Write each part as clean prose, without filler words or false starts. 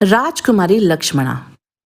राजकुमारी लक्ष्मणा,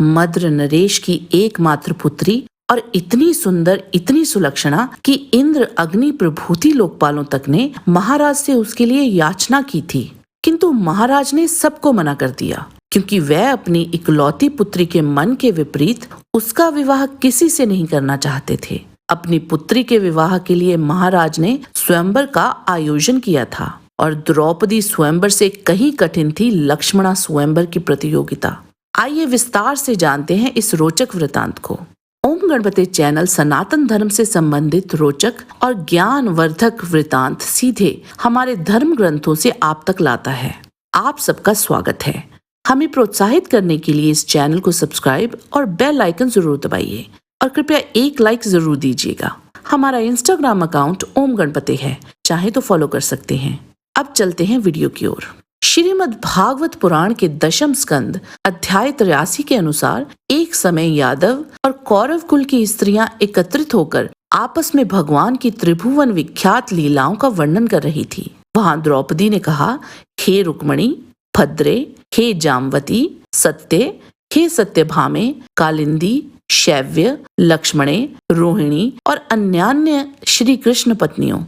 मद्र नरेश की एकमात्र पुत्री और इतनी सुंदर, इतनी सुलक्षणा कि इंद्र, अग्नि, प्रभूति लोकपालों तक ने महाराज से उसके लिए याचना की थी, किंतु महाराज ने सबको मना कर दिया, क्योंकि वह अपनी इकलौती पुत्री के मन के विपरीत उसका विवाह किसी से नहीं करना चाहते थे। अपनी पुत्री के विवाह के लिए महाराज ने स्वयंवर का आयोजन किया था और द्रौपदी स्वयंवर से कहीं कठिन थी लक्ष्मणा स्वयंवर की प्रतियोगिता। आइए विस्तार से जानते हैं इस रोचक वृतांत को। ओम गणपति चैनल सनातन धर्म से संबंधित रोचक और ज्ञानवर्धक वृतांत सीधे हमारे धर्म ग्रंथों से आप तक लाता है। आप सबका स्वागत है। हमें प्रोत्साहित करने के लिए इस चैनल को सब्सक्राइब और बेल आइकन जरूर दबाइए और कृपया एक लाइक जरूर दीजिएगा। हमारा इंस्टाग्राम अकाउंट ओम गणपति है, चाहे तो फॉलो कर सकते हैं। अब चलते हैं वीडियो की ओर। श्रीमद् भागवत पुराण के दशम स्कंद अध्याय 83 के अनुसार एक समय यादव और कौरव कुल की स्त्रियां एकत्रित होकर आपस में भगवान की त्रिभुवन विख्यात लीलाओं का वर्णन कर रही थी। वहां द्रौपदी ने कहा, हे रुक्मणी, भद्रे, हे जामवती, सत्य, हे सत्यभामे, कालिंदी, शैव्य, लक्ष्मणे, रोहिणी और अन्यान्य श्री कृष्ण पत्नियों,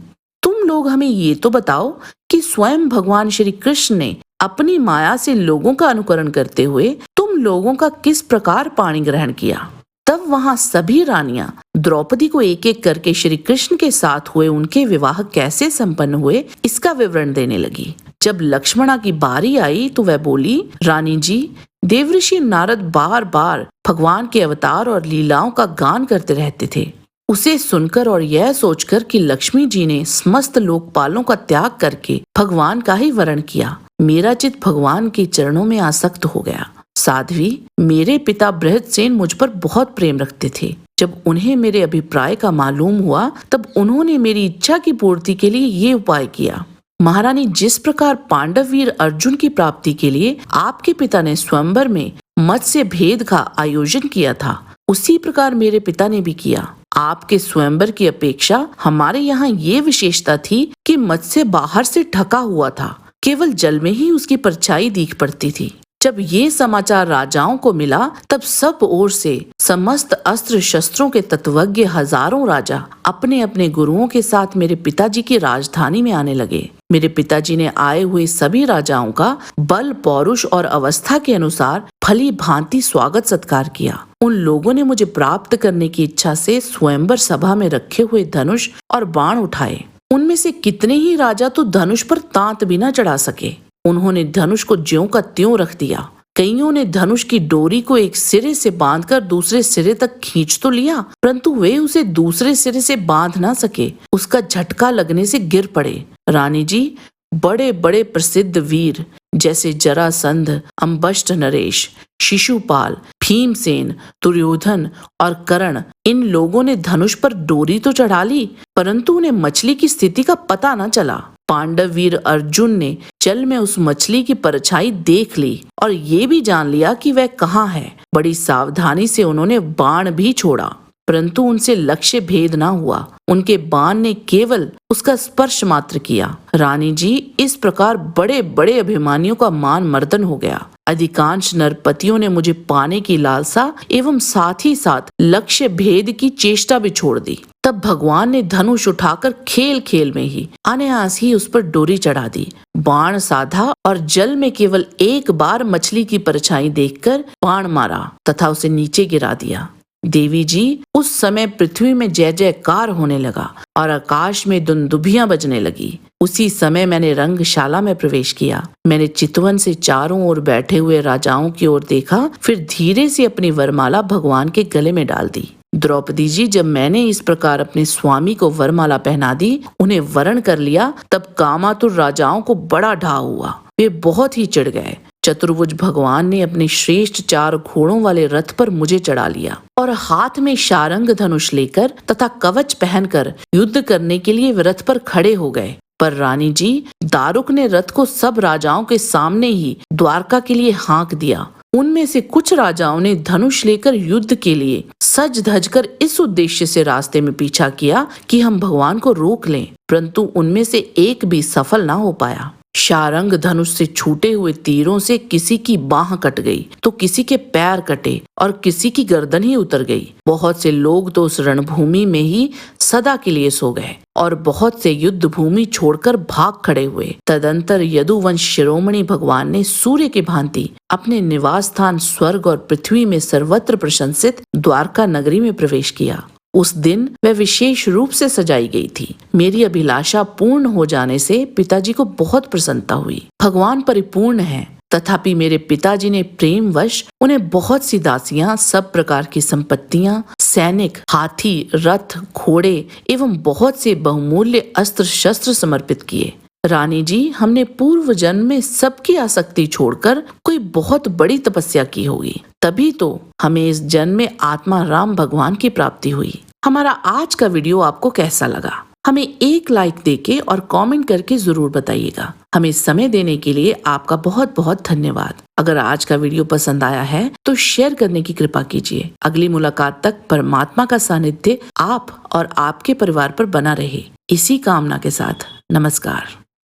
तुम लोग हमें ये तो बताओ कि स्वयं भगवान श्री कृष्ण ने अपनी माया से लोगों का अनुकरण करते हुए तुम लोगों का किस प्रकार पाणी ग्रहण किया। तब वहां सभी रानियां द्रौपदी को एक एक करके श्री कृष्ण के साथ हुए उनके विवाह कैसे संपन्न हुए इसका विवरण देने लगी। जब लक्ष्मणा की बारी आई तो वह बोली, रानी जी, देवऋषि नारद बार बार भगवान के अवतार और लीलाओं का गान करते रहते थे। उसे सुनकर और यह सोचकर कि लक्ष्मी जी ने समस्त लोकपालों का त्याग करके भगवान का ही वरण किया, मेरा चित्त भगवान के चरणों में आसक्त हो गया। साध्वी, मेरे पिता बृहदसेन मुझ पर बहुत प्रेम रखते थे। जब उन्हें मेरे अभिप्राय का मालूम हुआ तब उन्होंने मेरी इच्छा की पूर्ति के लिए ये उपाय किया। महारानी, जिस प्रकार पांडव वीर अर्जुन की प्राप्ति के लिए आपके पिता ने स्वयंवर में मत्स्य भेद का आयोजन किया था, उसी प्रकार मेरे पिता ने भी किया। आपके स्वयंवर की अपेक्षा हमारे यहाँ ये विशेषता थी कि मत्स्य बाहर से ढका हुआ था, केवल जल में ही उसकी परछाई दिख पड़ती थी। जब ये समाचार राजाओं को मिला तब सब ओर से समस्त अस्त्र शस्त्रों के तत्वज्ञ हजारों राजा अपने अपने गुरुओं के साथ मेरे पिताजी की राजधानी में आने लगे। मेरे पिताजी ने आए हुए सभी राजाओं का बल, पौरुष और अवस्था के अनुसार भली भांति स्वागत सत्कार किया। उन लोगों ने मुझे प्राप्त करने की इच्छा से स्वयंवर सभा में रखे हुए धनुष और बाण उठाए। उनमें से कितने ही राजा तो धनुष पर तांत भी न चढ़ा सके। उन्होंने धनुष को ज्यों का त्यों रख दिया। कईयों ने धनुष की डोरी को एक सिरे से बांधकर दूसरे सिरे तक खींच तो लिया, परंतु वे उसे दूसरे सिरे से बांध ना सके। उसका झटका लगने से गिर पड़े। रानी जी, बड़े बड़े प्रसिद्ध वीर जैसे जरासंध, अंबष्ट नरेश, शिशुपाल, भीमसेन, दुर्योधन और कर्ण, इन लोगों ने धनुष पर डोरी तो चढ़ा ली, परंतु उन्हें मछली की स्थिति का पता न चला। पांडव वीर अर्जुन ने जल में उस मछली की परछाई देख ली और ये भी जान लिया कि वह कहाँ है। बड़ी सावधानी से उन्होंने बाण भी छोड़ा, परंतु उनसे लक्ष्य भेद ना हुआ। उनके बाण ने केवल उसका स्पर्श मात्र किया। रानी जी, इस प्रकार बड़े बड़े अभिमानियों का मान मर्दन हो गया। अधिकांश नरपतियों ने मुझे पाने की लालसा एवं साथ ही साथ लक्ष्य भेद की चेष्टा भी छोड़ दी। तब भगवान ने धनुष उठाकर खेल खेल में ही अनायास ही उस पर डोरी चढ़ा दी। बाण साधा और जल में केवल एक बार मछली की परछाई देखकर बाण मारा तथा उसे नीचे गिरा दिया। देवी जी, उस समय पृथ्वी में जय जयकार होने लगा और आकाश में दुंदुभियां बजने लगी। उसी समय मैंने रंगशाला में प्रवेश किया। मैंने चितवन से चारों ओर बैठे हुए राजाओं की ओर देखा, फिर धीरे से अपनी वरमाला भगवान के गले में डाल दी। द्रौपदी जी, जब मैंने इस प्रकार अपने स्वामी को वरमाला पहना दी, उन्हें वरण कर लिया, तब कामातुर राजाओं को बड़ा ढा हुआ। वे बहुत ही चिढ़ गए। चतुर्भुज भगवान ने अपने श्रेष्ठ 4 घोड़ों वाले रथ पर मुझे चढ़ा लिया और हाथ में शारंग धनुष लेकर तथा कवच पहनकर युद्ध करने के लिए रथ पर खड़े हो गए। पर रानी जी, दारुक ने रथ को सब राजाओं के सामने ही द्वारका के लिए हाँक दिया। उनमें से कुछ राजाओं ने धनुष लेकर युद्ध के लिए सज धज कर इस उद्देश्य से रास्ते में पीछा किया कि हम भगवान को रोक लें, परंतु उनमें से एक भी सफल ना हो पाया। शारंग धनुष से छूटे हुए तीरों से किसी की बाह कट गई तो किसी के पैर कटे और किसी की गर्दन ही उतर गई। बहुत से लोग तो उस रणभूमि में ही सदा के लिए सो गए और बहुत से युद्ध भूमि छोड़कर भाग खड़े हुए। तदंतर यदुवंश शिरोमणि भगवान ने सूर्य की भांति अपने निवास स्थान स्वर्ग और पृथ्वी में सर्वत्र प्रशंसित द्वारका नगरी में प्रवेश किया। उस दिन वह विशेष रूप से सजाई गई थी। मेरी अभिलाषा पूर्ण हो जाने से पिताजी को बहुत प्रसन्नता हुई। भगवान परिपूर्ण है, तथापि मेरे पिताजी ने प्रेमवश उन्हें बहुत सी दासियां, सब प्रकार की संपत्तियां, सैनिक, हाथी, रथ, घोड़े एवं बहुत से बहुमूल्य अस्त्र शस्त्र समर्पित किए। रानी जी, हमने पूर्व जन्म में सबकी आसक्ति छोड़कर कोई बहुत बड़ी तपस्या की होगी, तभी तो हमें इस जन्म में आत्मा राम भगवान की प्राप्ति हुई। हमारा आज का वीडियो आपको कैसा लगा? हमें एक लाइक देके और कमेंट करके जरूर बताइएगा। हमें समय देने के लिए आपका बहुत बहुत धन्यवाद। अगर आज का वीडियो पसंद आया है तो शेयर करने की कृपा कीजिए। अगली मुलाकात तक परमात्मा का सानिध्य आप और आपके परिवार पर बना रहे, इसी कामना के साथ नमस्कार।